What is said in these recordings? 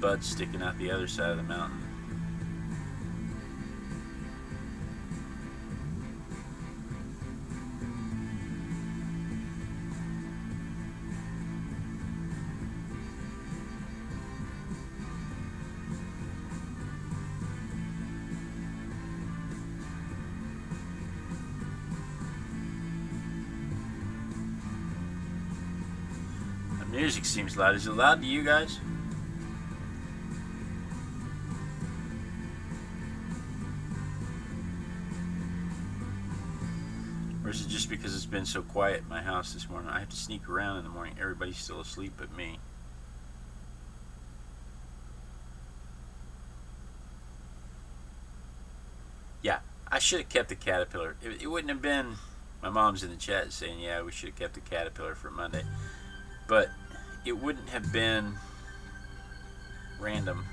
buds sticking out the other side of the mountain. The music seems loud. Is it loud to you guys? Or is it just because it's been so quiet in my house this morning? I have to sneak around in the morning. Everybody's still asleep but me. Yeah, I should have kept the caterpillar. It wouldn't have been... My mom's in the chat saying, yeah, we should have kept the caterpillar for Monday. But it wouldn't have been random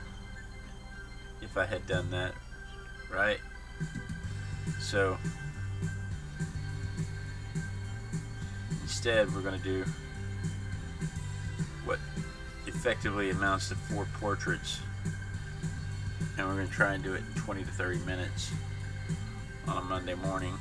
if I had done that, right? So instead we're going to do what effectively amounts to 4 portraits, and we're going to try and do it in 20 to 30 minutes on a Monday morning.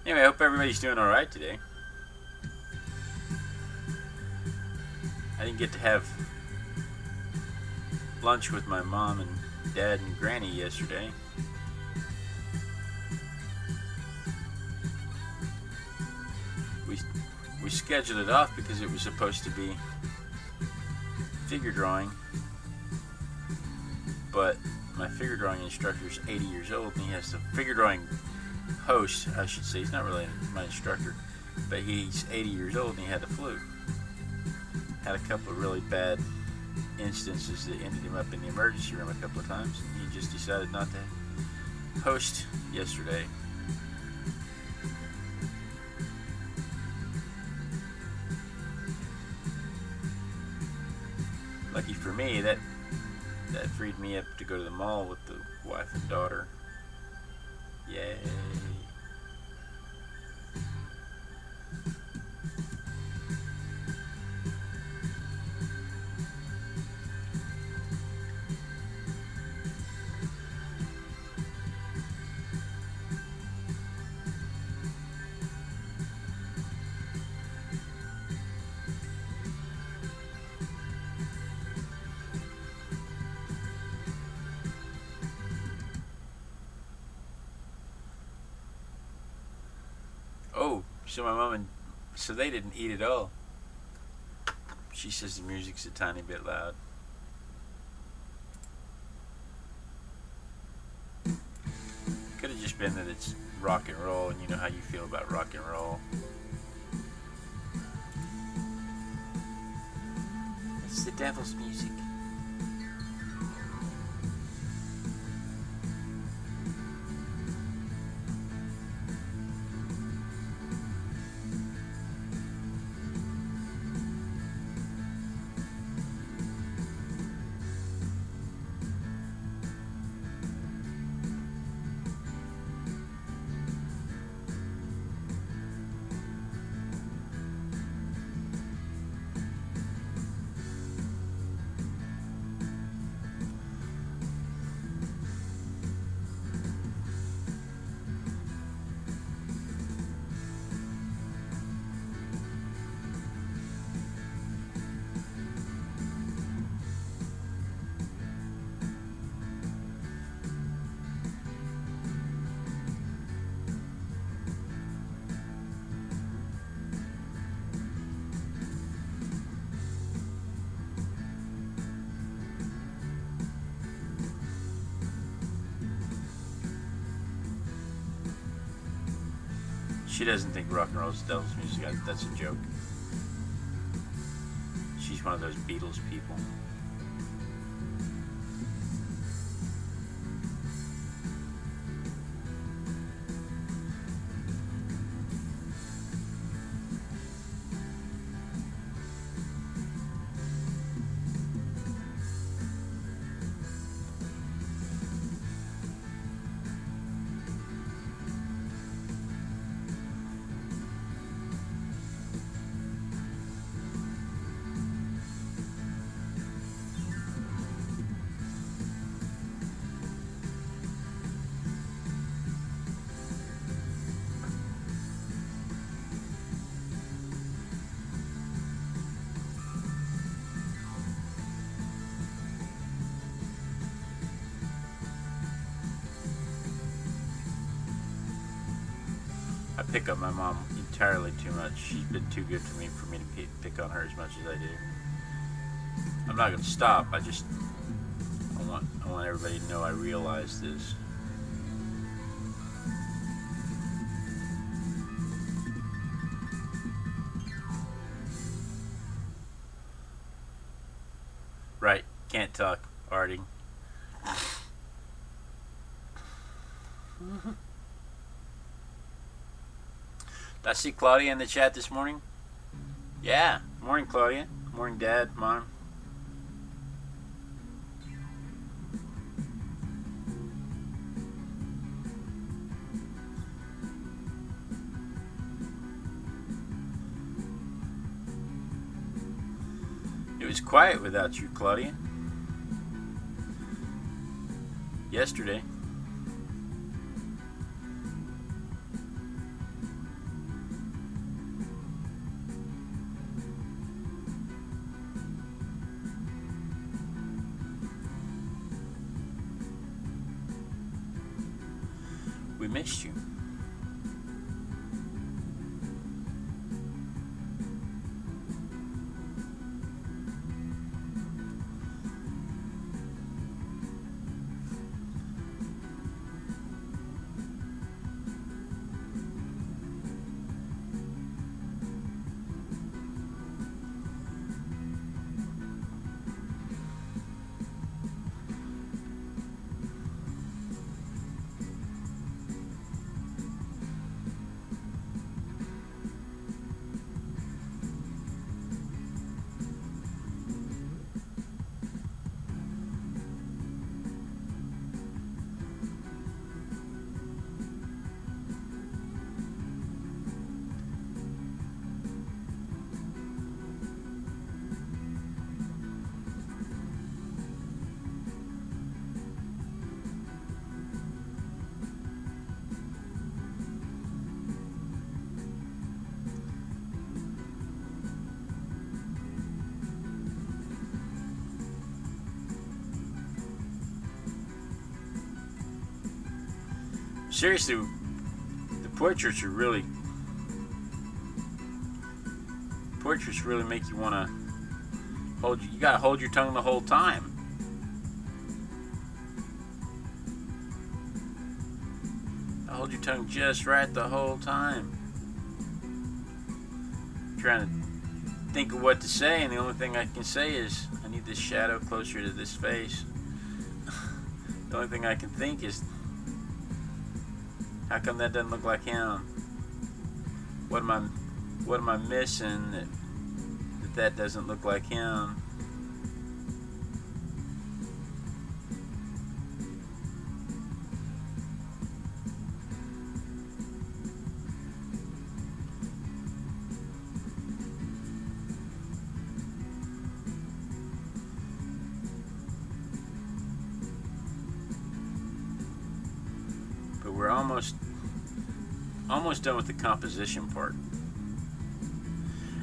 Anyway, I hope everybody's doing alright today. I didn't get to have lunch with my mom and dad and granny yesterday. We scheduled it off because it was supposed to be figure drawing, but my figure drawing instructor is 80 years old and he has to figure drawing host, I should say. He's not really my instructor, but he's 80 years old and he had the flu. Had a couple of really bad instances that ended him up in the emergency room a couple of times, and he just decided not to host yesterday. Lucky for me, that freed me up to go to the mall with the wife and daughter. Yay. Oh, so my mom so they didn't eat at all. She says the music's a tiny bit loud. Could have just been that it's rock and roll, and you know how you feel about rock and roll. It's the devil's music. She doesn't think rock and roll is devil's music. That's a joke. She's one of those Beatles people. pick on my mom entirely too much. She's been too good to me for me to pick on her as much as I do. I'm not going to stop. I want everybody to know I realize this. Right, can't talk, Artie. Did I see Claudia in the chat this morning? Yeah, morning Claudia. Morning Dad, Mom. It was quiet without you, Claudia. Yesterday. We missed you. Seriously, the portraits really make you want to you gotta hold your tongue the whole time. Hold your tongue just right the whole time. I'm trying to think of what to say, and the only thing I can say is I need this shadow closer to this face. The only thing I can think is, how come that doesn't look like him? What am I missing that doesn't look like him? But we're almost done with the composition part.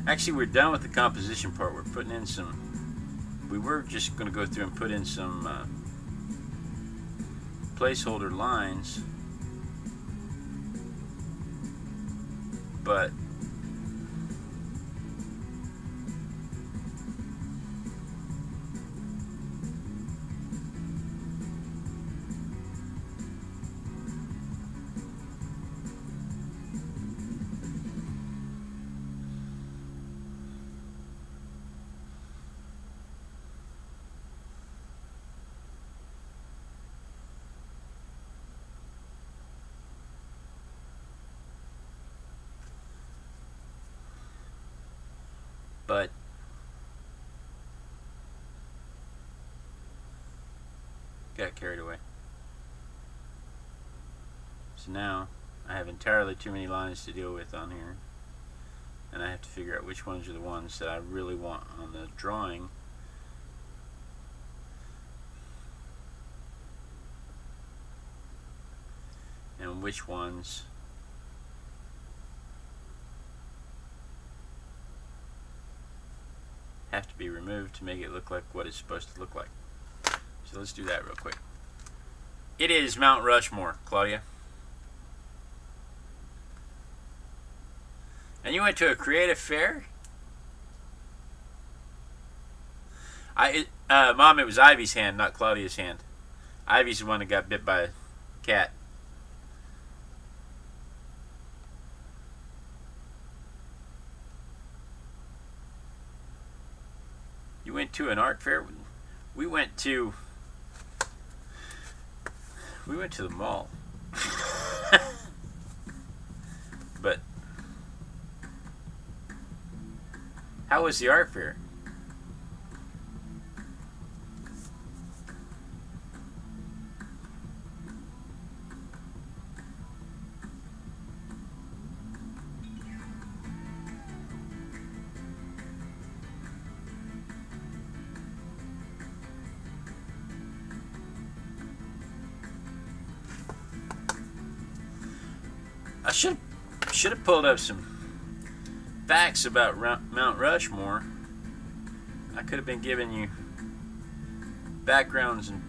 Actually, we're done with the composition part. We're putting in some, we were just going to go through and put in some placeholder lines, but got carried away. So now I have entirely too many lines to deal with on here, and I have to figure out which ones are the ones that I really want on the drawing. And which ones have to be removed to make it look like what it's supposed to look like. So let's do that real quick. It is Mount Rushmore, Claudia. And you went to a creative fair? Mom, it was Ivy's hand, not Claudia's hand. Ivy's the one that got bit by a cat. You went to an art fair? We went to the mall. But how was the art fair? I should have pulled up some facts about Mount Rushmore. I could have been giving you backgrounds and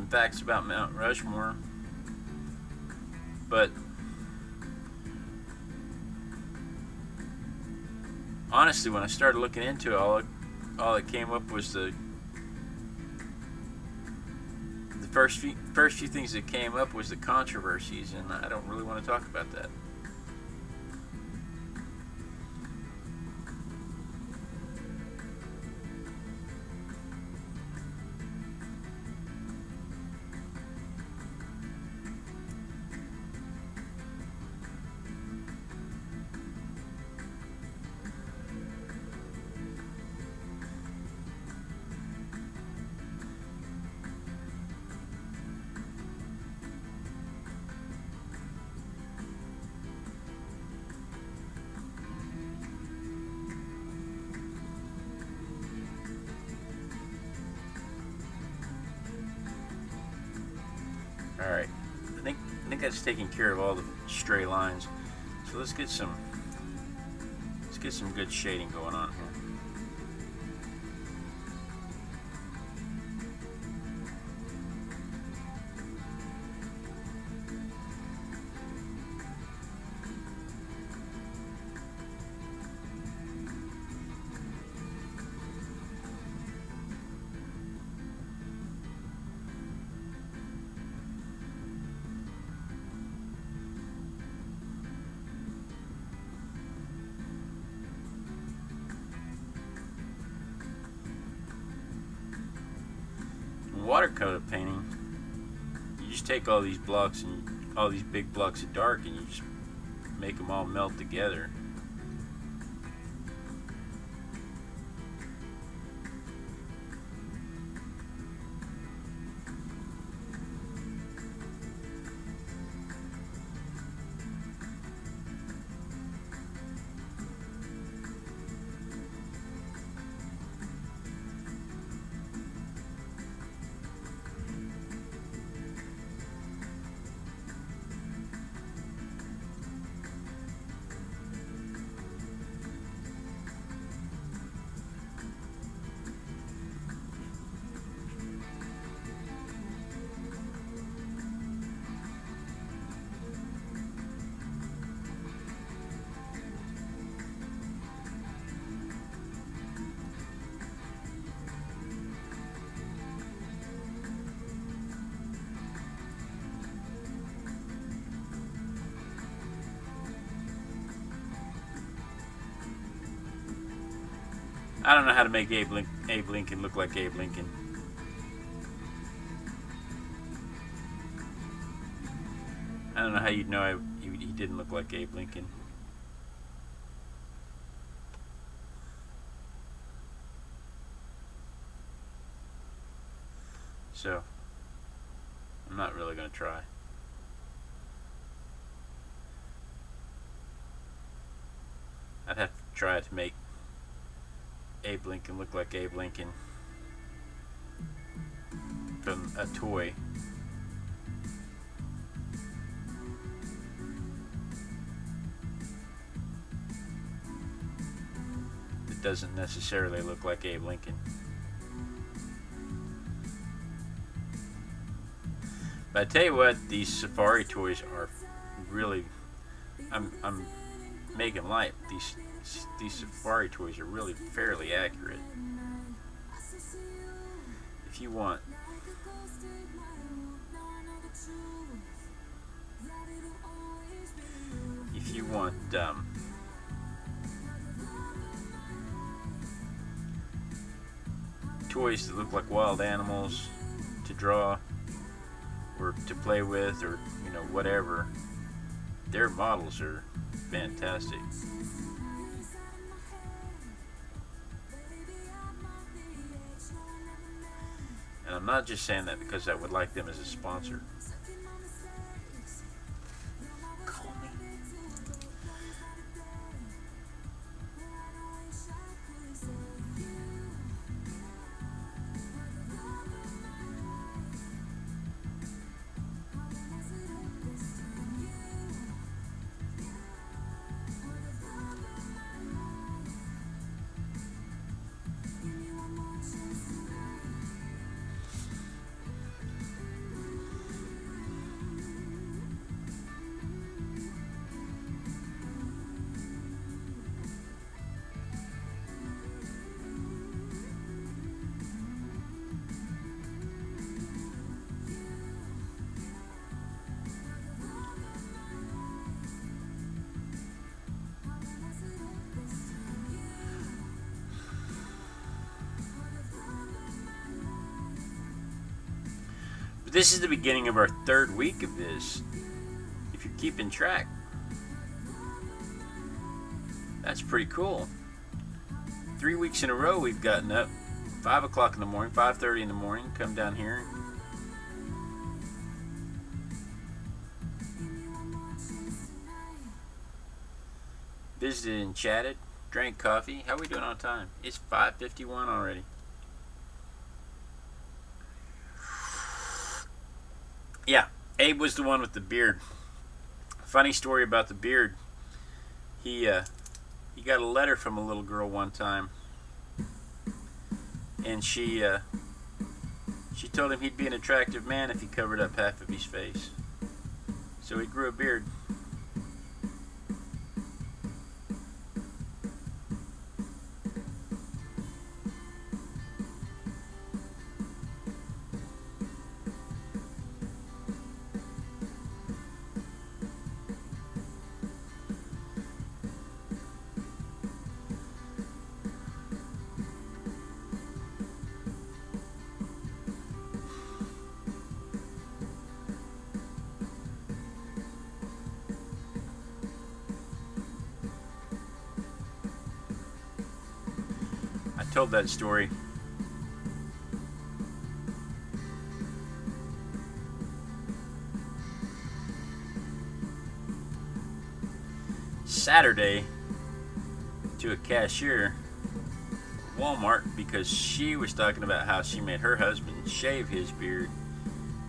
facts about Mount Rushmore, but honestly, when I started looking into it, all it came up was the first few things that came up was the controversies, and I don't really want to talk about that. Alright, I think that's taking care of all the stray lines. So let's get some good shading going on here. Watercolor painting, you just take all these blocks and all these big blocks of dark and you just make them all melt together. I don't know how to make Abe Lincoln look like Abe Lincoln. I don't know how you'd know he didn't look like Abe Lincoln. So, I'm not really going to try. I'd have to try to make Abe Lincoln look like Abe Lincoln from a toy. That doesn't necessarily look like Abe Lincoln. But I tell you what, these safari toys are really, I'm make them light. These safari toys are really fairly accurate. If you want toys that look like wild animals to draw or to play with, or whatever, their models are fantastic. And I'm not just saying that because I would like them as a sponsor. Call me. This is the beginning of our third week of this, if you're keeping track. That's pretty cool. 3 weeks in a row we've gotten up 5 o'clock in the morning, 5:30 in the morning, come down here. Visited and chatted, drank coffee. How are we doing on time? It's 5:51 already. Yeah, Abe was the one with the beard. Funny story about the beard. He got a letter from a little girl one time, and she told him he'd be an attractive man if he covered up half of his face. So he grew a beard. Told that story. Saturday to a cashier at Walmart because she was talking about how she made her husband shave his beard,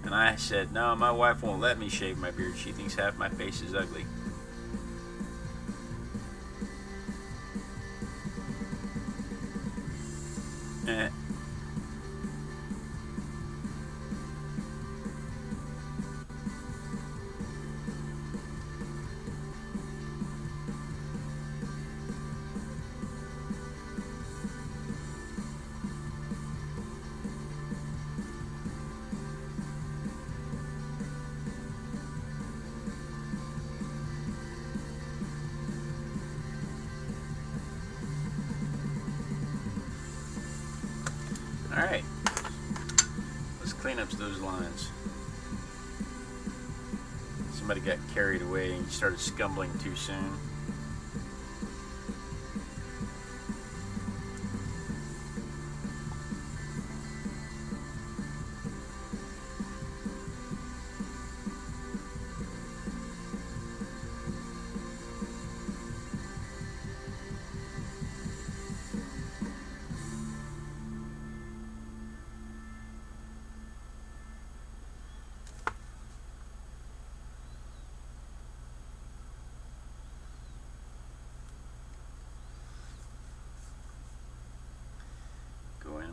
and I said, no, my wife won't let me shave my beard. She thinks half my face is ugly. Alright, let's clean up those lines. Somebody got carried away and started scumbling too soon.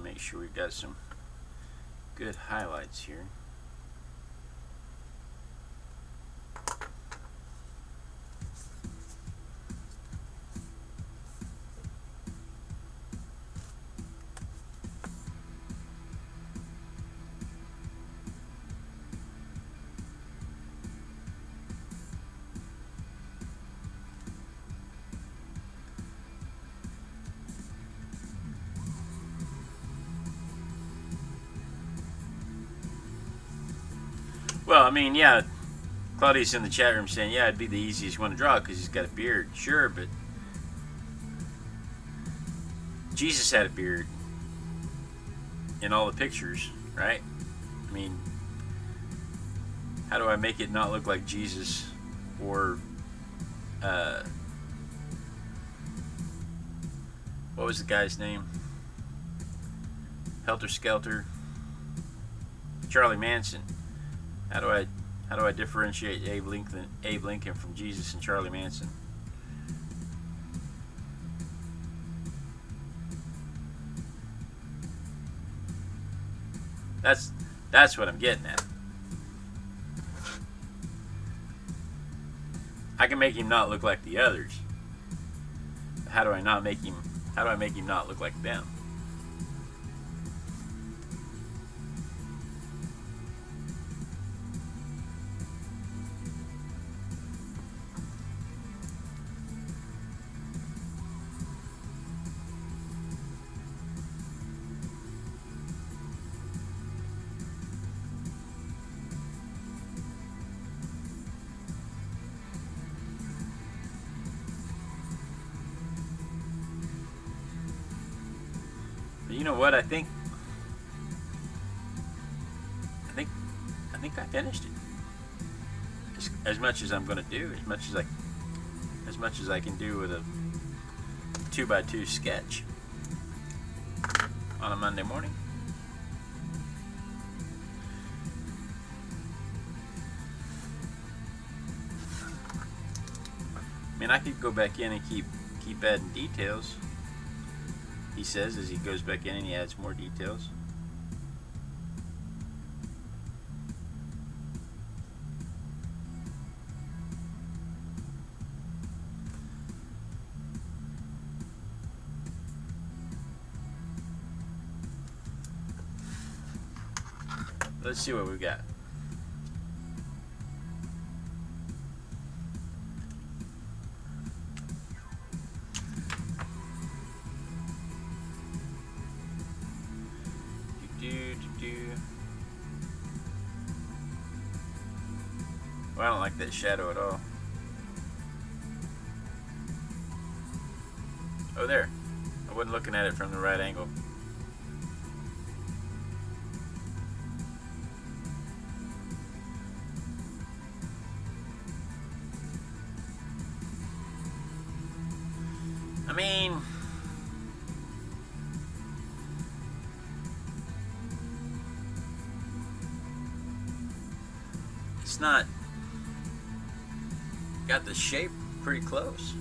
Make sure we've got some good highlights here. Well, I mean, yeah, Claudia's in the chat room saying, yeah, it'd be the easiest one to draw because he's got a beard. Sure, but Jesus had a beard in all the pictures, right? I mean, how do I make it not look like Jesus or what was the guy's name? Helter Skelter, Charlie Manson. How do I differentiate Abe Lincoln from Jesus and Charlie Manson? That's what I'm getting at. I can make him not look like the others. How do I make him not look like them? But you know what? I think I finished it. As much as I'm going to do, as much as I can do with a 2x2 sketch on a Monday morning. I mean, I could go back in and keep adding details. He says as he goes back in and he adds more details. Let's see what we've got. Well, I don't like that shadow at all. Oh, there. I wasn't looking at it from the right angle. I mean, it's not got the shape pretty close.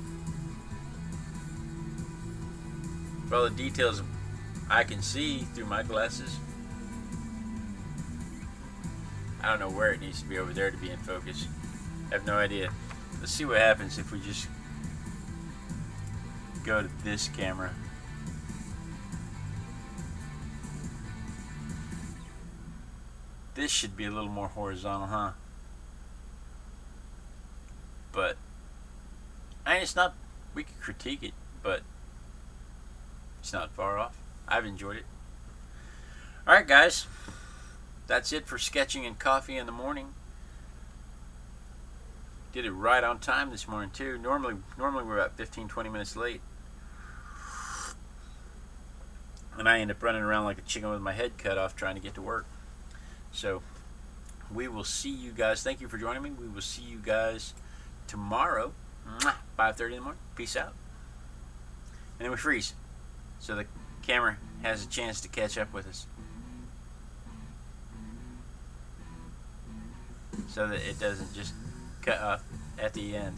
For all the details I can see through my glasses. I don't know where it needs to be over there to be in focus. I have no idea. Let's see what happens if we just go to this camera. This should be a little more horizontal, huh? But it's not, we could critique it, but it's not far off. I've enjoyed it. Alright guys, that's it for sketching and coffee in the morning. Did it right on time this morning too. Normally we're about 15-20 minutes late. And I end up running around like a chicken with my head cut off trying to get to work. So we will see you guys. Thank you for joining me. We will see you guys tomorrow, 5:30 in the morning. Peace out. And then we freeze, so the camera has a chance to catch up with us, so that it doesn't just cut off at the end.